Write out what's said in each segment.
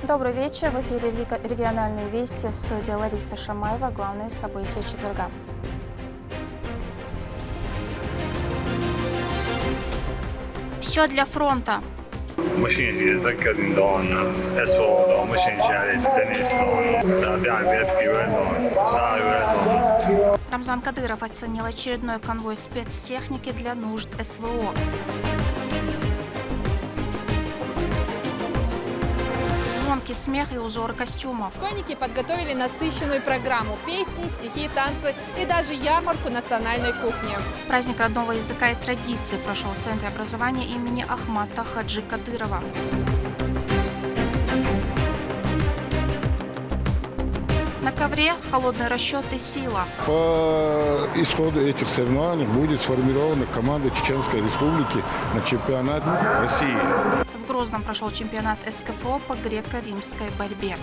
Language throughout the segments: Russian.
Добрый вечер. В эфире региональные вести. В студии Лариса Шамаева. Главные события четверга. Все для фронта. Рамзан Кадыров оценил очередной конвой спецтехники для нужд СВО. Звонкий смех и узоры костюмов. Школьники подготовили насыщенную программу: песни, стихи, танцы и даже ярмарку национальной кухни. Праздник родного языка и традиций прошел в Центре образования имени Ахмата Хаджи Кадырова. На ковре холодный расчет и сила. По исходу этих соревнований будет сформирована команда Чеченской Республики на чемпионат России. В Грозном прошел чемпионат СКФО по греко-римской борьбе.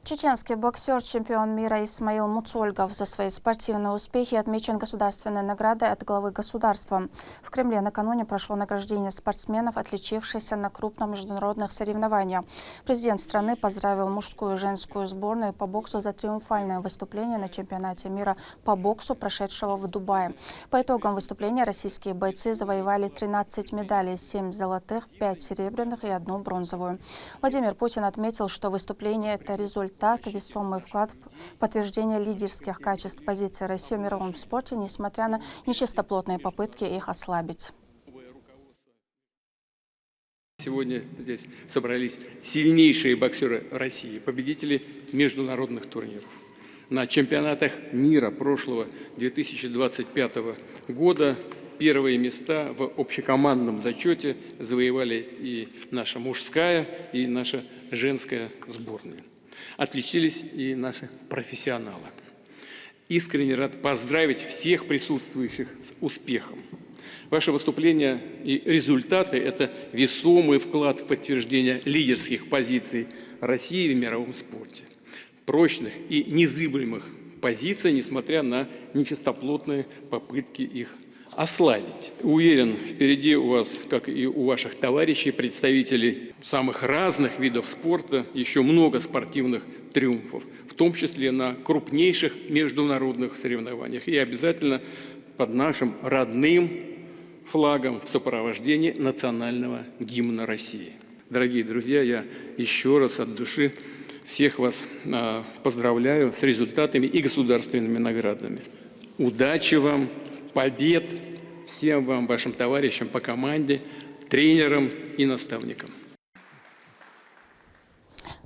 Чеченский боксер, чемпион мира Исмаил Муцольгов за свои спортивные успехи отмечен государственной наградой от главы государства. В Кремле накануне прошло награждение спортсменов, отличившихся на крупных международных соревнованиях. Президент страны поздравил мужскую и женскую сборную по боксу за триумфальное выступление на чемпионате мира по боксу, прошедшего в Дубае. По итогам выступления российские бойцы завоевали 13 медалей, 7 золотых, 5 серебряных и 1 бронзовую. Владимир Путин отметил, что выступление – это результат, весомый вклад в подтверждение лидерских качеств позиции России в мировом спорте, несмотря на нечистоплотные попытки их ослабить. Сегодня здесь собрались сильнейшие боксеры России, победители международных турниров. На чемпионатах мира прошлого 2025 года первые места в общекомандном зачете завоевали и наша мужская, и наша женская сборная. Отличились и наши профессионалы. Искренне рад поздравить всех присутствующих с успехом. Ваше выступление и результаты – это весомый вклад в подтверждение лидерских позиций России в мировом спорте. Прочных и незыблемых позиций, несмотря на нечистоплотные попытки их ослабить. Уверен, впереди у вас, как и у ваших товарищей, представителей самых разных видов спорта, еще много спортивных триумфов, в том числе на крупнейших международных соревнованиях. И обязательно под нашим родным флагом в сопровождении национального гимна России. Дорогие друзья, я еще раз от души всех вас поздравляю с результатами и государственными наградами. Удачи вам! Побед всем вам, вашим товарищам по команде, тренерам и наставникам.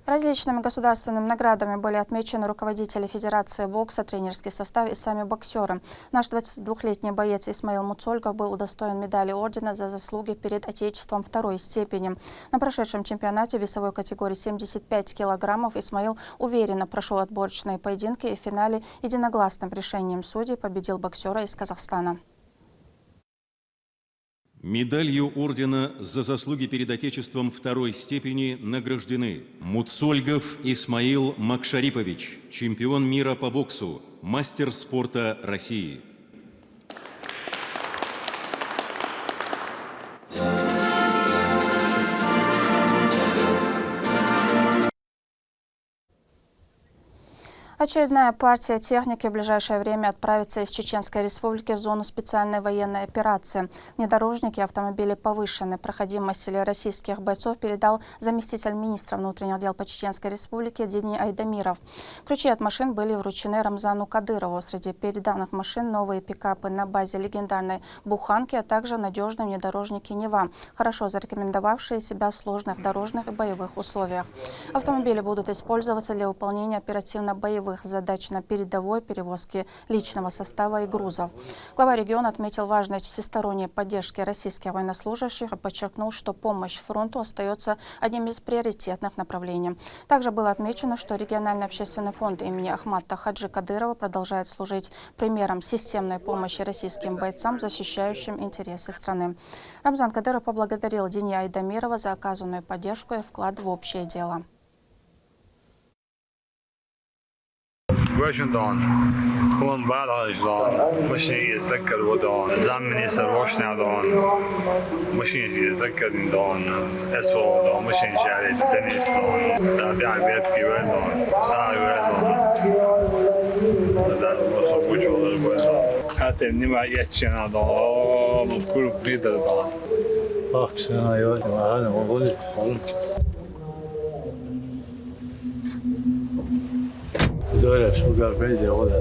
Различными государственными наградами были отмечены руководители Федерации бокса, тренерский состав и сами боксеры. Наш 22-летний боец Исмаил Муцольгов был удостоен медали ордена за заслуги перед Отечеством второй степени. На прошедшем чемпионате весовой категории 75 килограммов Исмаил уверенно прошел отборочные поединки и в финале единогласным решением судей победил боксера из Казахстана. Медалью ордена за заслуги перед Отечеством второй степени награждены Муцольгов Исмаил Макшарипович, чемпион мира по боксу, мастер спорта России. Очередная партия техники в ближайшее время отправится из Чеченской Республики в зону специальной военной операции. Внедорожники и автомобили повышенной проходимости российских бойцов передал заместитель министра внутренних дел по Чеченской Республике Дений Айдамиров. Ключи от машин были вручены Рамзану Кадырову. Среди переданных машин новые пикапы на базе легендарной «Буханки», а также надежные внедорожники «Нева», хорошо зарекомендовавшие себя в сложных дорожных и боевых условиях. Автомобили будут использоваться для выполнения оперативно-боевых задач на передовой перевозке личного состава и грузов. Глава региона отметил важность всесторонней поддержки российских военнослужащих и подчеркнул, что помощь фронту остается одним из приоритетных направлений. Также было отмечено, что региональный общественный фонд имени Ахмата Хаджи Кадырова продолжает служить примером системной помощи российским бойцам, защищающим интересы страны. Рамзан Кадыров поблагодарил Дения Айдамирова за оказанную поддержку и вклад в общее дело. Washington هون بعرض مش يتذكر ودون زعم منيسر واشنطن مش يتذكر دون اسفو دون مش شاري تنس دون تابع بيتكي وين ساعي وين هذا مش وجود وين حتى نما يتشنا دون بكل بريدة دون أخشنا يا جماعة أنا بقول دولة شو قال ولا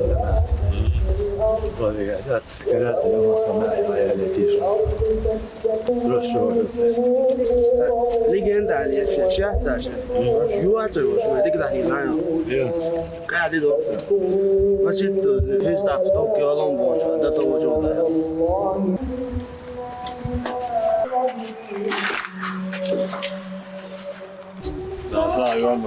grazie legenda ali fiat juață și de cât ani mai nu ca de do facit esta stop că am bun da to jo da da sa igual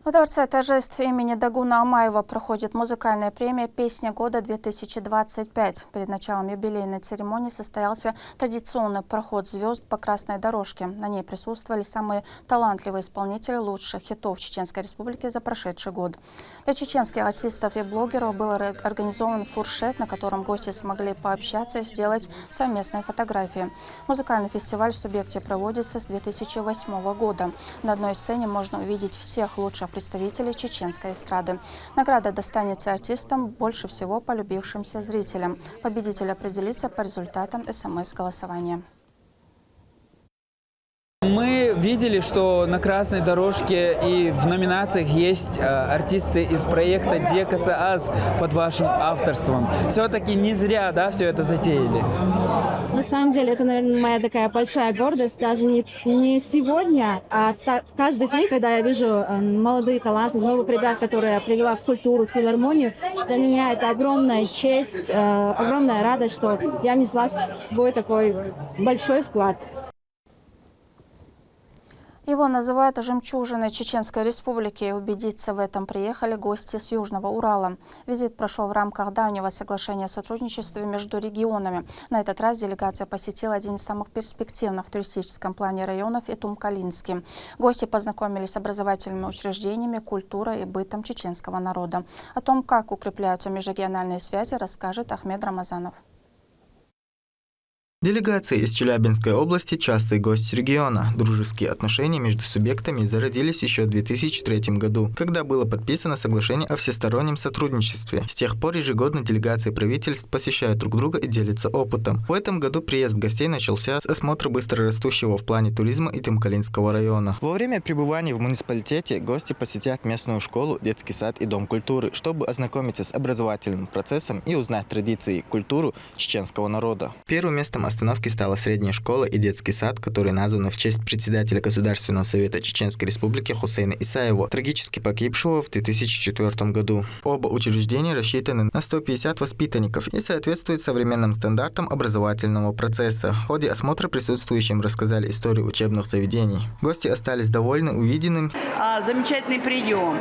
В Дворце торжеств имени Дагуна Амаева проходит музыкальная премия «Песня года-2025». Перед началом юбилейной церемонии состоялся традиционный проход звезд по красной дорожке. На ней присутствовали самые талантливые исполнители лучших хитов Чеченской Республики за прошедший год. Для чеченских артистов и блогеров был организован фуршет, на котором гости смогли пообщаться и сделать совместные фотографии. Музыкальный фестиваль в субъекте проводится с 2008 года. На одной сцене можно увидеть всех лучших представителей чеченской эстрады. Награда достанется артистам, больше всего полюбившимся зрителям. Победитель определится по результатам СМС-голосования. Мы видели, что на красной дорожке и в номинациях есть артисты из проекта Декаса Аз под вашим авторством. Все-таки не зря, да, все это затеяли? На самом деле, это, наверное, моя такая большая гордость. Даже не сегодня, а каждый день, когда я вижу молодые таланты, новых ребят, которые я привела в культуру, в филармонию, для меня это огромная честь, огромная радость, что я внесла свой такой большой вклад. Его называют жемчужиной Чеченской Республики, и убедиться в этом приехали гости с Южного Урала. Визит прошел в рамках давнего соглашения о сотрудничестве между регионами. На этот раз делегация посетила один из самых перспективных в туристическом плане районов – Итум-Калинский. Гости познакомились с образовательными учреждениями, культурой и бытом чеченского народа. О том, как укрепляются межрегиональные связи, расскажет Ахмед Рамазанов. Делегация из Челябинской области – частый гость региона. Дружеские отношения между субъектами зародились еще в 2003 году, когда было подписано соглашение о всестороннем сотрудничестве. С тех пор ежегодно делегации правительств посещают друг друга и делятся опытом. В этом году приезд гостей начался с осмотра быстрорастущего в плане туризма Итум-Калинского района. Во время пребывания в муниципалитете гости посетят местную школу, детский сад и дом культуры, чтобы ознакомиться с образовательным процессом и узнать традиции и культуру чеченского народа. Первым местом остановки стала средняя школа и детский сад, которые названы в честь председателя Государственного совета Чеченской Республики Хусейна Исаева, трагически погибшего в 2004 году. Оба учреждения рассчитаны на 150 воспитанников и соответствуют современным стандартам образовательного процесса. В ходе осмотра присутствующим рассказали историю учебных заведений. Гости остались довольны увиденным. Замечательный прием,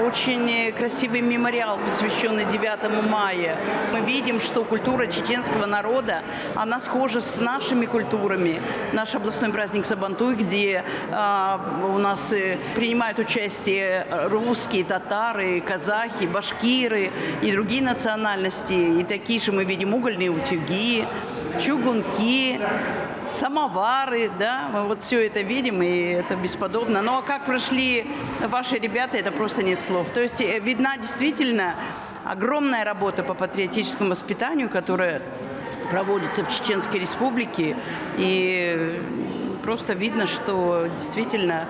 очень красивый мемориал, посвященный 9 мая. Мы видим, что культура чеченского народа, она схожа с нашими культурами. Наш областной праздник Сабантуй, где у нас принимают участие русские, татары, казахи, башкиры и другие национальности. И такие же мы видим угольные утюги, чугунки, самовары, да, мы вот все это видим, и это бесподобно. Ну а как прошли ваши ребята, это просто нет слов. То есть видна действительно огромная работа по патриотическому воспитанию, которая проводится в Чеченской Республике, и просто видно, что действительно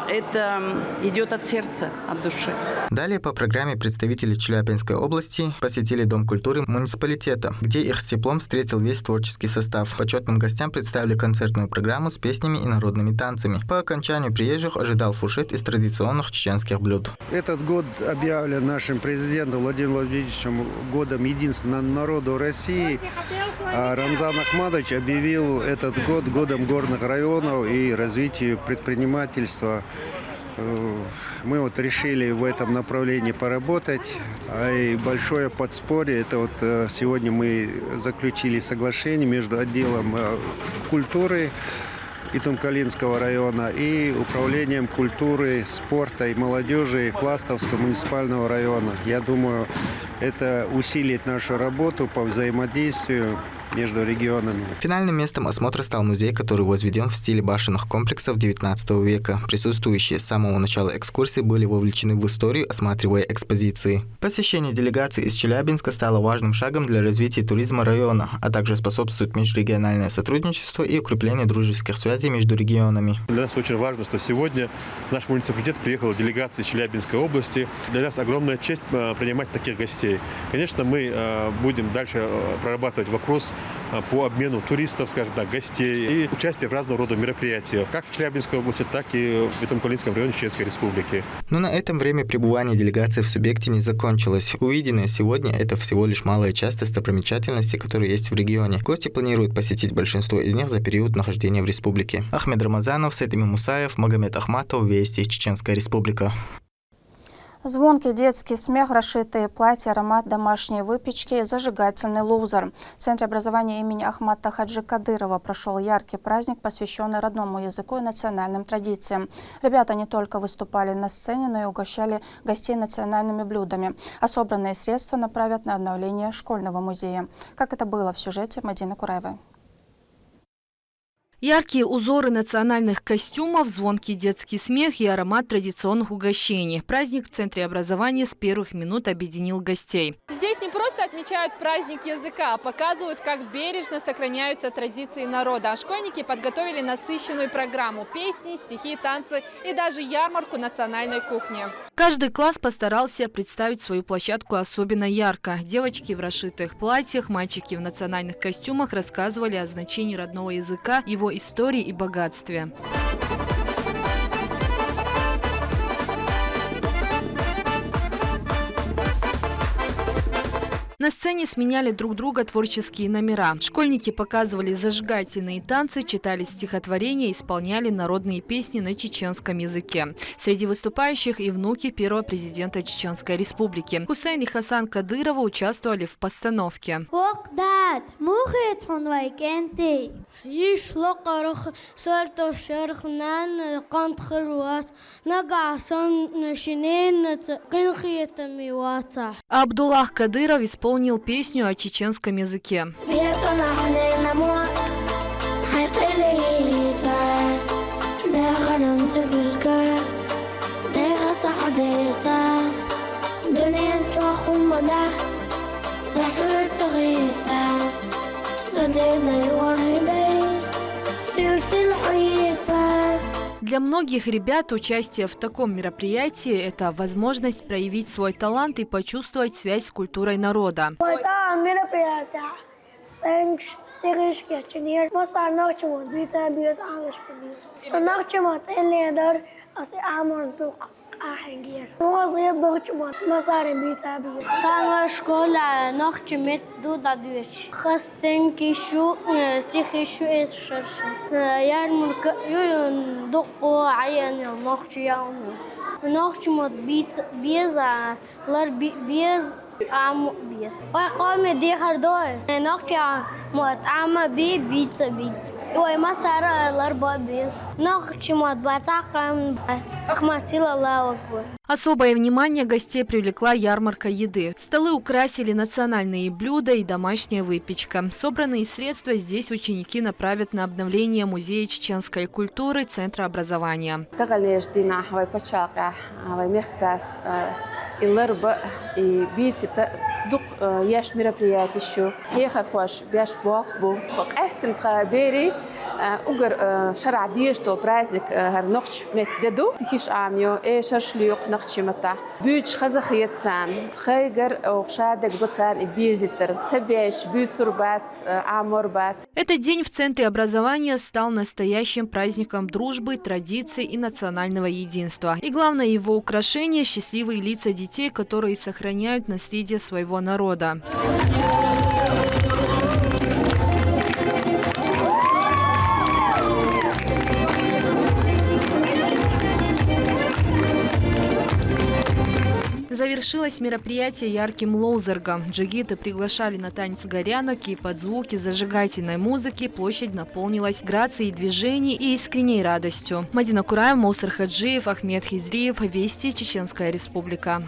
это идет от сердца, от души. Далее по программе представители Челябинской области посетили Дом культуры муниципалитета, где их с теплом встретил весь творческий состав. Почетным гостям представили концертную программу с песнями и народными танцами. По окончанию приезжих ожидал фуршет из традиционных чеченских блюд. Этот год объявлен нашим президентом Владимиром Владимировичем годом единственного народа России. А Рамзан Ахмадович объявил этот год годом горных районов и развития предпринимательства Мы вот решили в этом направлении поработать. И большое подспорье, это вот сегодня мы заключили соглашение между отделом культуры Итункалинского района и управлением культуры, спорта и молодежи Пластовского муниципального района. Я думаю, это усилит нашу работу по взаимодействию между регионами. Финальным местом осмотра стал музей, который возведен в стиле башенных комплексов XIX века. Присутствующие с самого начала экскурсии были вовлечены в историю, осматривая экспозиции. Посещение делегации из Челябинска стало важным шагом для развития туризма района, а также способствует межрегиональное сотрудничество и укреплению дружеских связей между регионами. Для нас очень важно, что сегодня в наш муниципалитет приехала делегация из Челябинской области. Для нас огромная честь принимать таких гостей. Конечно, мы будем дальше прорабатывать вопрос по обмену туристов, скажем так, гостей и участие в разного рода мероприятиях, как в Челябинской области, так и в Итункалинском районе Чеченской Республики. Но на этом время пребывания делегации в субъекте не закончилось. Увиденное сегодня – это всего лишь малая часть достопримечательностей, которые есть в регионе. Гости планируют посетить большинство из них за период нахождения в республике. Ахмед Рамазанов, Сетими Мусаев, Магомед Ахматов, Вести, Чеченская Республика. Звонкий детский смех, расшитые платья, аромат домашней выпечки, зажигательный лузер. В Центре образования имени Ахмата Хаджи Кадырова прошел яркий праздник, посвященный родному языку и национальным традициям. Ребята не только выступали на сцене, но и угощали гостей национальными блюдами. А собранные средства направят на обновление школьного музея. Как это было в сюжете Мадины Кураевой. Яркие узоры национальных костюмов, звонкий детский смех и аромат традиционных угощений. Праздник в Центре образования с первых минут объединил гостей. Здесь не просто отмечают праздник языка, а показывают, как бережно сохраняются традиции народа. А школьники подготовили насыщенную программу – песни, стихи, танцы и даже ярмарку национальной кухни. Каждый класс постарался представить свою площадку особенно ярко. Девочки в расшитых платьях, мальчики в национальных костюмах рассказывали о значении родного языка, его истории и богатстве. На сцене сменяли друг друга творческие номера. Школьники показывали зажигательные танцы, читали стихотворения, исполняли народные песни на чеченском языке. Среди выступающих и внуки первого президента Чеченской Республики. Хусейн и Хасан Кадырова участвовали в постановке. Абдуллах Кадыров исполнил песню о чеченском языке. Для многих ребят участие в таком мероприятии – это возможность проявить свой талант и почувствовать связь с культурой народа. Особое внимание гостей привлекла ярмарка еды. Столы украсили национальные блюда и домашняя выпечка. Собранные средства здесь ученики направят на обновление музея чеченской культуры Центра образования. Этот день в Центре образования стал настоящим праздником дружбы, традиций и национального единства. И главное его украшение – счастливые лица детей, которые сохраняют наследие своего народа. Завершилось мероприятие ярким лоузергом. Джигиты приглашали на танец горянок, и под звуки зажигательной музыки площадь наполнилась грацией движений и искренней радостью. Мадина Кураева, Мусар Хаджиев, Ахмед Хизриев. Вести, Чеченская Республика.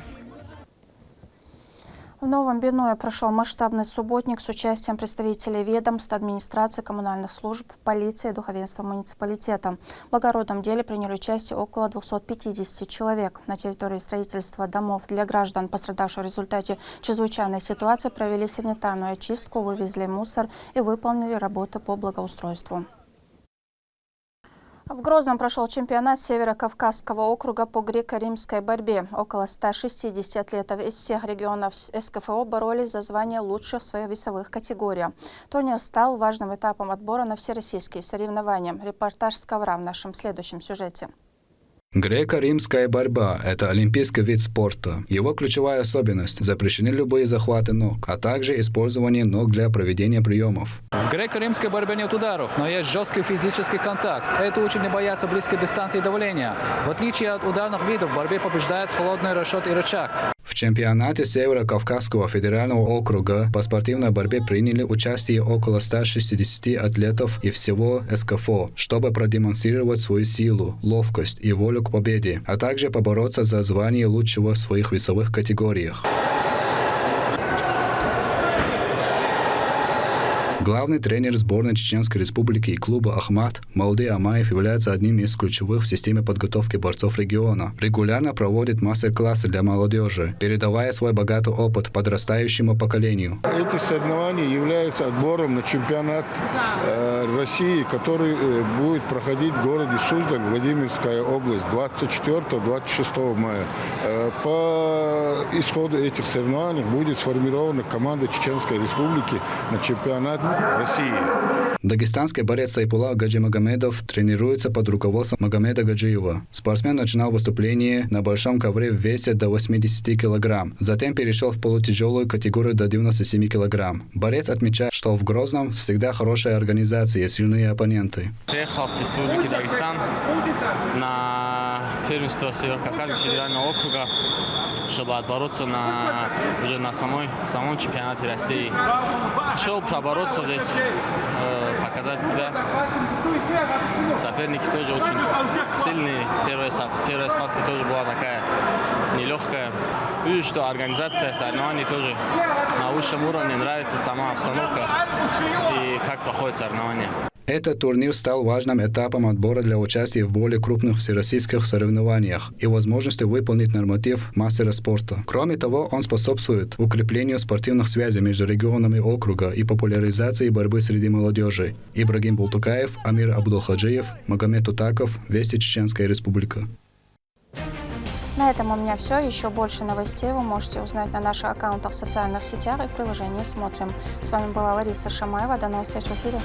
В Новом Биное прошел масштабный субботник с участием представителей ведомств, администрации, коммунальных служб, полиции и духовенства муниципалитета. В благородном деле приняли участие около 250 человек. На территории строительства домов для граждан, пострадавших в результате чрезвычайной ситуации, провели санитарную очистку, вывезли мусор и выполнили работы по благоустройству. В Грозном прошел чемпионат Северо-Кавказского округа по греко-римской борьбе. Около 160 атлетов из всех регионов СКФО боролись за звание лучших в своих весовых категориях. Турнир стал важным этапом отбора на всероссийские соревнования. Репортаж с ковра в нашем следующем сюжете. Греко-римская борьба – это олимпийский вид спорта. Его ключевая особенность – запрещены любые захваты ног, а также использование ног для проведения приемов. В греко-римской борьбе нет ударов, но есть жесткий физический контакт. Это учит не бояться близкой дистанции давления. В отличие от ударных видов, в борьбе побеждает холодный расчет и рычаг. В чемпионате Северо-Кавказского федерального округа по спортивной борьбе приняли участие около 160 атлетов и всего СКФО, чтобы продемонстрировать свою силу, ловкость и волю к победе, а также побороться за звание лучшего в своих весовых категориях. Главный тренер сборной Чеченской Республики и клуба «Ахмат» Малды Амаев является одним из ключевых в системе подготовки борцов региона. Регулярно проводит мастер-классы для молодежи, передавая свой богатый опыт подрастающему поколению. Эти соревнования являются отбором на чемпионат России, который будет проходить в городе Суздаль, Владимирская область, 24-26 мая. По исходу этих соревнований будет сформирована команда Чеченской Республики на чемпионат России. Дагестанский борец Сайпулла Гаджимагомедов тренируется под руководством Магомеда Гаджиева. Спортсмен начинал выступление на большом ковре в весе до 80 кг. Затем перешел в полутяжелую категорию до 97 кг. Борец отмечает, что в Грозном всегда хорошая организация и сильные оппоненты. Приехал с Республики Дагестан на первенство Северо-Кавказского федерального округа, чтобы отбороться уже на самом чемпионате России. Пришел побороться здесь, показать себя. Соперники тоже очень сильные. Первая схватка тоже была такая нелегкая. Вижу, что организация соревнований тоже на высшем уровне, нравится сама обстановка и как проходит соревнования. Этот турнир стал важным этапом отбора для участия в более крупных всероссийских соревнованиях и возможности выполнить норматив мастера спорта. Кроме того, он способствует укреплению спортивных связей между регионами округа и популяризации борьбы среди молодежи. Ибрагим Бултукаев, Амир Абдулхаджиев, Магомед Тутаков, Вести, Чеченская Республика. На этом у меня все. Еще больше новостей вы можете узнать на наших аккаунтах в социальных сетях и в приложении «Смотрим». С вами была Лариса Шамаева. До новых встреч в эфире.